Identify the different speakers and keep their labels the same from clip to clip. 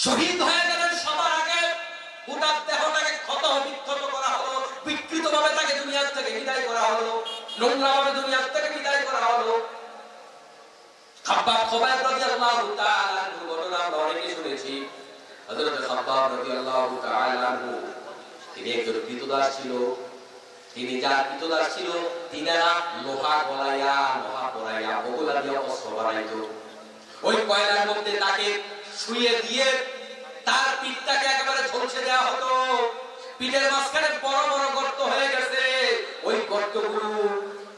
Speaker 1: শহীদ হয়ে গেলেন সবার আগে। ওটার দেহটাকে ক্ষত বিক্ষত করা হলো, বিকৃতভাবে তাকে দুনিয়া থেকে বিদায় করা হলো, নোংরাভাবে দুনিয়া থেকে বিদায় করা হলো। খাব্বাব খুবাইব রাদিয়াল্লাহু তাআলা আনহু ঘটনা আমরা অনেকে শুনেছি। হযরত খাব্বাব রাদিয়াল্লাহু তাআলা আনহু তিনি একজন কৃতদাস ছিল। তিনি যার কৃতদাস ছিল, তিনারা লোহা গলাইয়া লোহা পরাইয়া বগুলা দিয়ে অস্ত্র বানাইতো। ওই কয়লার মধ্যে তাকে শুয়ে দিয়ে তার পিঠটাকে একেবারে ঝলসে দেওয়া হতো। পিঠের মাঝখানে বড় বড় গর্ত হয়ে গেছে। ওই গর্তগুলো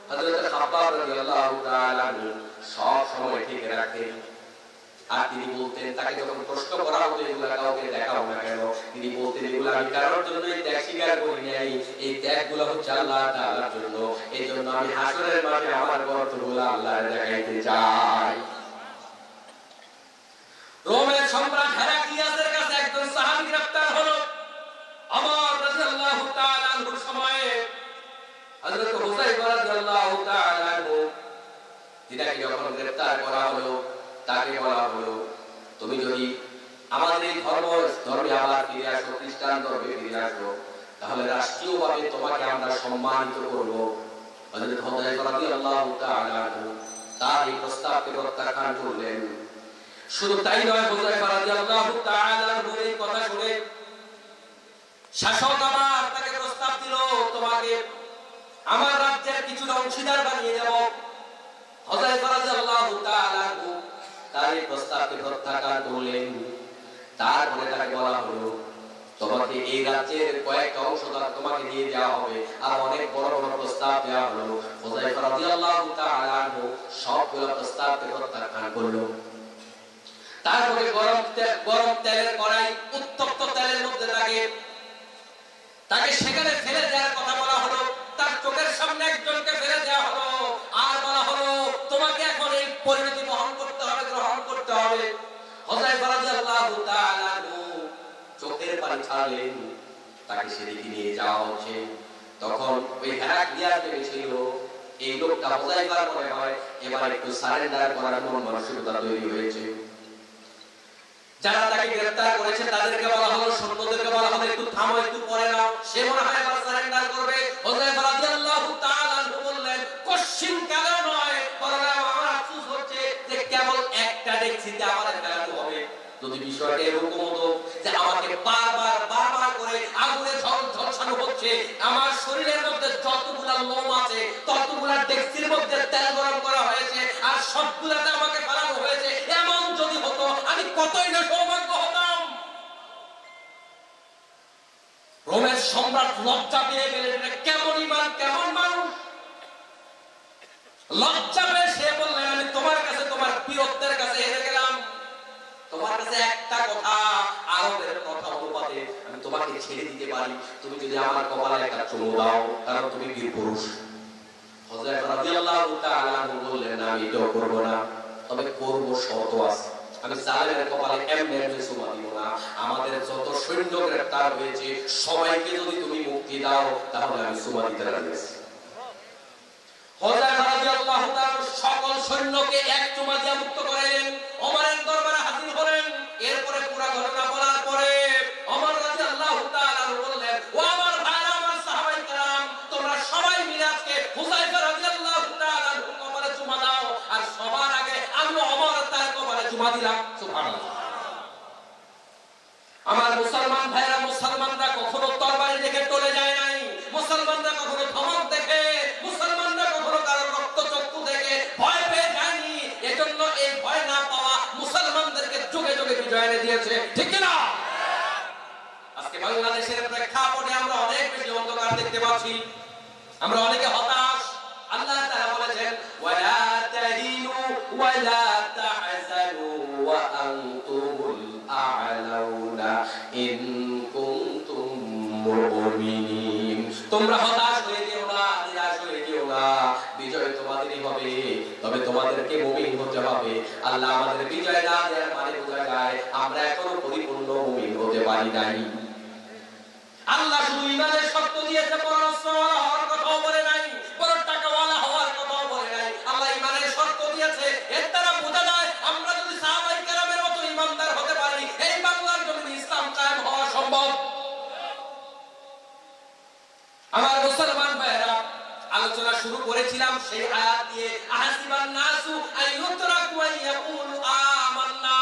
Speaker 1: হযরত খাব্বাব রাদিয়াল্লাহু তাআলা সব সময় ঠিক রাখতেন। আর তিনি বলতেন, তাকে যখন প্রশ্ন করা হতো এগুলা কাউকে দেখাও না কেন, তিনি বলতেন এগুলা আমি কারোর জন্য এই ত্যাগ স্বীকার করি নাই, এই ত্যাগগুলো হচ্ছে আল্লাহ তাআলার জন্য। এই জন্য আমি হাসরের মাঠে আমার গর্তগুলো আল্লাহর দেখাইতে চাই। রোমের সম্রাট হেরাক্লিয়াসের কাছে একজন সাহাবী গ্রেফতার হলো। ওমর রাদিয়াল্লাহু তাআলা আনহুর সময়ে হযরত হুযায়ফা রাদিয়াল্লাহু তাআলা আনহু তিনাকে যখন গ্রেফতার করা হলো, তাকে বলা হলো, তুমি যদি আমাদের এই ধর্মে আবার ফিরে আসো, খ্রিস্টান ধর্মে ফিরে আসো, তাহলে রাষ্ট্রীয়ভাবে তোমাকে আমরা সম্মানিত করব। হযরত হুযায়ফা রাদিয়াল্লাহু তাআলা আনহু তার এই প্রস্তাবকে প্রত্যাখ্যান করলেন। শুধু তাই নয়, হুযায়ফা রাদিয়াল্লাহু তাআলা আনহু এই কথা শুনে শাসক আবার তাকে প্রস্তাব দিল, তোমাকে আমার রাজ্যের কিছু অংশীদার বানিয়ে দেব। হুযায়ফা রাদিয়াল্লাহু তাআলা আনহু তার এই প্রস্তাবকে প্রত্যাখ্যান করলেন। তারপরে তাকে বলা হলো, তোমাকে এই রাজ্যের কয়েকটা অংশ তোমাকে দিয়ে দেওয়া হবে। আর অনেক বড় বড় প্রস্তাব দেওয়া হলো। হুযায়ফা রাদিয়াল্লাহু তাআলা আনহু সবগুলো প্রস্তাবকে প্রত্যাখ্যান করলো। তারপরে গরম তেলের কড়াই, উত্তপ্ত তেলের মধ্যে তাকে সেখানে ফেলে দেওয়ার কথা বলা হলো। তার চোখের সামনে একজনকে ফেলে দেওয়া হলো। আর বলা হলো, তোমাকে এখন এই পরিণতি বহন করতে হবে, গ্রহণ করতে হবে। হুযায়ফা রাদিয়াল্লাহু তাআলা আনহু চোখের পানি ছাড়লেন, তাকে সেদিকে নিয়ে যাওয়া হচ্ছে। তখন ওই হেরাক্লিয়াস ভেবেছিল এই লোকটা হুযায়ফার মনে হয় এবার একটু সারেন্ডার করার মন মানসিকতা তৈরি হয়েছে। যারা তাকে গ্রেফতার করেছে তাদেরকে বলা হলো, সৈন্যদেরকে বলা হলো, একটু থামো, একটু পরে নাও, সে মনে হয় এবার সারেন্ডার করবে। হুযায়ফা রাদিয়াল্লাহু তাআলা আনহু বললেন, কোশ্চিন কেন নয়, বরং আমার আফসোস হচ্ছে যে কেবল একটা ডেক্সিতে আমাদের ফেলাতে হবে। যদি বিষয়টা এরকম হতো যে আমাকে বারবার করে আগুনে ঝলসানো হচ্ছে, আমার শরীরের মধ্যে যতগুলা লোম আছে ততগুলা ডেক্সির মধ্যে তেল গরম করা হয়েছে, আর সবগুলাতে আমাকে ফেলানো হয়েছে, এমন যদি হতো আমি কতই না সৌভাগ্য হতাম। রোমের সম্রাট লজ্জা পেয়ে গেলেন, এটা কেমন ইমান, কেমন মানুষ। লজ্জা পেয়ে সে বললেন, আমি তোমার কাছে, তোমার বীরত্বের কাছে হেরে গেলাম। তোমার কাছে একটা কথা, আরবের কথা অনুপাতে আমি তোমাকে ছেড়ে দিতে পারি, তুমি যদি আমার কপালে একটা চুমু দাও, কারণ তুমি বীর পুরুষ। হুযায়ফা রাদিয়াল্লাহু তাআলা আনহু বললেন, আমি এটাও করব না, তবে করব শর্ত আছে। আমি জালেমের কপালে এমনি চুমা দিব না। আমাদের যত সৈন্য গ্রেফতার হয়েছে সবাইকে যদি তুমি মুক্তি দাও, তাহলে আমি চুমা দিতে রাজি আছি। হুযায়ফা রাদিয়াল্লাহু তাআলা সকল সৈন্যকে এক চুমা দিয়ে মুক্ত করাইলেন। ওমরের দরবারে হাজির হলেন। এরপরে পুরো ঘটনা বলার পরে ওমর রাদিয়াল্লাহু তাআলা বললেন, ও আমার ভাইরা, আমার সাহাবায়ে কেরাম, তোমরা সবাই মিলে আজকে হুযায়ফা রাদিয়াল্লাহু তাআলা কপালে চুমা দাও। আর সবার আগে আমি ওমর তার কপালে চুমা দিলাম। সুবহানাল্লাহ। আমার মুসলমান ভাইরা, মুসলমানরা কখনো তরবারি দেখে টলে যায় নাই, মুসলমানরা কখনো ধমক দেখে, মুসলমানরা কখনো কারো রক্তচক্ষু দেখে ভয় পেয়ে যায়নি। এজন্য এই ভয় না পাওয়া মুসলমানদেরকে যুগে যুগে বিজয় এনে দিয়েছে, ঠিক কি না? আজকে বাংলাদেশের প্রেক্ষাপটে আমরা অনেক বেশি অন্ধকার দেখতে পাচ্ছি, আমরা অনেকে হতাশ। আল্লাহ তাআলা বলেছেন, ওয়ালা তাহিনু ওয়ালা তাহজানু ওয়া আনতুমুল আ'লাউনা ইন কুনতুম মুমিনিন। তোমরা হতাশ হয়ে যেও না, নিরাশ হয়ে যেও না, বিজয় তোমাদেরই হবে, তবে তোমাদেরকে মুমিন হতে হবে। আল্লাহ আমাদের বিজয় না দেওয়ার মানে বোঝা যায় আমরা এখনো পরিপূর্ণ মুমিন হতে পারি নাই। আল্লাহ শুধু ঈমানের শর্ত দিয়েছে, পরস্পর হওয়ার কথাও বলে নাই, বড় টাকাওয়ালা হওয়ার কথাও বলে নাই। আল্লাহ ঈমানের শর্ত দিয়েছে, এর দ্বারা বোঝা যায় আমরা যদি সাহাবায়ে কেরামের মতো ঈমানদার হতে পারি, এই বাংলার শুরু করেছিলাম সেই আয়াত দিয়ে, আহাসিবান নাসু আইয়ুতরাকু আইয়াকুলু আমান্না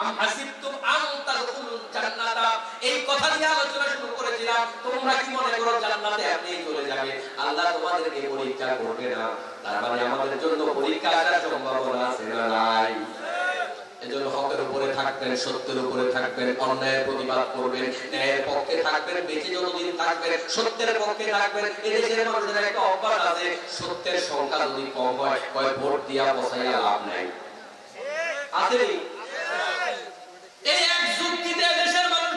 Speaker 1: আম হাসিবতুম আন তাদখুলুল জান্নাতা, এই কথা দিয়ে আলোচনা শুরু করেছিলাম। তোমরা কি মনে করো জান্নাতে আপনিই চলে যাবে? আল্লাহ তোমাদেরকে পরীক্ষা করবে না। তার মানে আমাদের জন্য পরীক্ষা আসার সম্ভাবনা আছে না নাই? এজন্য হকের উপরে থাকবেন, সত্যের উপরে থাকবেন, অন্যায়ের প্রতিবাদ করবেন, ন্যায়ের পক্ষে থাকবেন, বেঁচে যতদিন থাকবেন সত্যের পক্ষে থাকবেন। এদেশের মানুষের একটা অভ্যাস আছে, সত্যের সংখ্যা যদি কম হয় কয় ভোট দিয়া বসাইয়া লাভ নাই। আছে এই এক যুক্তিতে দেশের মানুষ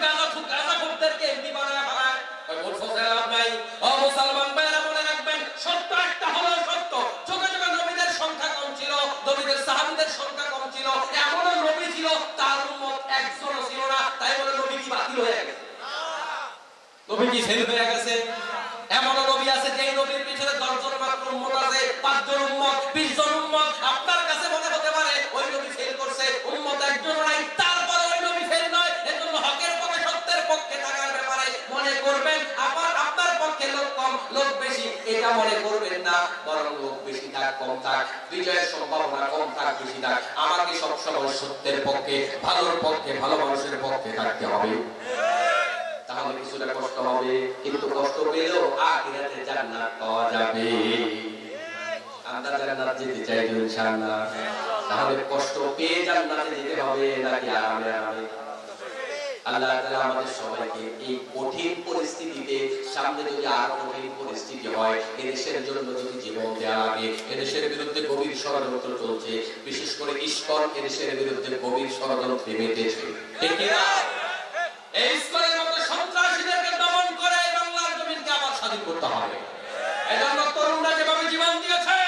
Speaker 1: গাঁজাখোরদেরকে এমপি বানায় ফেলায়, কয় ভোট বসাইয়া লাভ নাই। ও মুসলমান ভাইরা মনে রাখবেন, সত্য একটা হলো সত্য। যুগে যুগে নবীদের সংখ্যা কম ছিল, নবীদের সাহাবীদের সংখ্যা কম ছিল, এমনও নবী ছিল তার উম্মত একজনও ছিল না, তাই বলে নবী কি বাতিল হয়ে গেছে? নবী কি ফেল হয়ে গেছে? এমনও নবী আছে যে নবীর পিছনে 10 জন মাত্র উম্মত আছে, 5 জন উম্মত, 20 জন উম্মত। আপনার কাছে মনে হতে পারে ওই নবী ফেল করছে, উম্মত একজন নাই, তারপরে ওই নবী ফেল নয়। এজন্য হকের পক্ষে সত্যের পক্ষে থাকার ব্যাপারে মনে করবেন আপনার পক্ষে লোক কম লোক বেশি, এটা মনে করবেন না। বরং লোক বেশি থাক কম থাক, বিজয়ের সম্ভাবনা কম থাক বেশি থাক, আমাকে সবসময় সত্যের পক্ষে, ভালোর পক্ষে, ভালো মানুষের পক্ষে থাকতে হবে। তাহলে কিছুটা কষ্ট হবে, কিন্তু কষ্ট পেলেও আখিরাতে জান্নাত পাওয়া যাবে। আমরা জান্নাত যেতে চাই ইনশাআল্লাহ। তাহলে কষ্ট পেয়ে জান্নাতে যেতে হবে নাকি আরামে আরামে? আল্লাহ তাআলা আমাদের সবাইকে এই কঠিন পরিস্থিতিতে, সামনে যদি আরো কঠিন পরিস্থিতি হয়, এদেশের জন্য যদি জীবন দেওয়া লাগে, এদেশের বিরুদ্ধে গভীর ষড়যন্ত্র চলছে, বিশেষ করে ইসকন এদেশের বিরুদ্ধে গভীর ষড়যন্ত্রে মেতেছে, ঠিক না? এই ইসকনের মতো সন্ত্রাসীদেরকে দমন করে বাংলার জমিনকে আবার স্বাধীন করতে হবে। এজন্য তরুণরা যেভাবে জীবন দিয়েছে,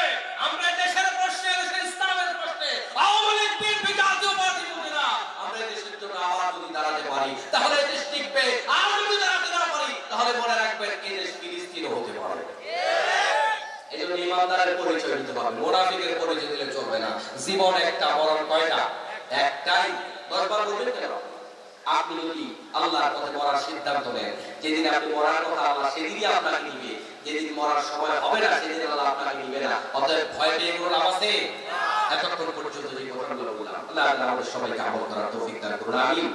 Speaker 1: আমরা দেশের প্রশ্নে, দেশের ইসলামের প্রশ্নে, আওয়ামী লীগ বিএনপি জাতীয় পার্টি বুঝি না, আমরা দেশের জন্য আবার যদি দাঁড়াতে পারি তাহলে দেশ টিকবে। আর যদি দাঁড়াতে না পারি তাহলে মনে রাখবেন এই দেশ ফিলিস্তিন হতে পারে। এজন্য ইমানদারের পরিচয় দিতে হবে, মুনাফিকের পরিচয় দিলে চলবে না। জীবন একটা, মরণ কয়টা? একটাই। দরবার বলবেন কেন? আপনি যদি আল্লাহর পথে মরার সিদ্ধান্ত নেন, যেদিন আপনি মরার কথা আল্লাহ সেদিনই আপনাকে নিবে, যেদিন মরার সময় হবে না সেদিন আল্লাহ আপনাকে নিবে না। অতএব ভয় পেয়ে কোনো লাভ আছে? এতক্ষণ পর্যন্ত যে কথাগুলো বললাম, আল্লাহ তাআলা আমাদের সবাইকে আমল করার তৌফিক দান করুন, আমিন।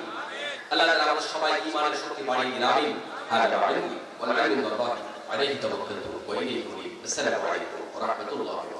Speaker 1: আল্লাহ তাআলা আমাদের সবাইকে ঈমানের শক্তি বাড়িয়ে দিন, আমিন। হাদা ইলমি ওয়া ইলমুল্লাহি আলাইহি তাওয়াক্কালতু ওয়া ইলাইহি উনীব। আসসালামু আলাইকুম ওয়া রাহমাতুল্লাহি।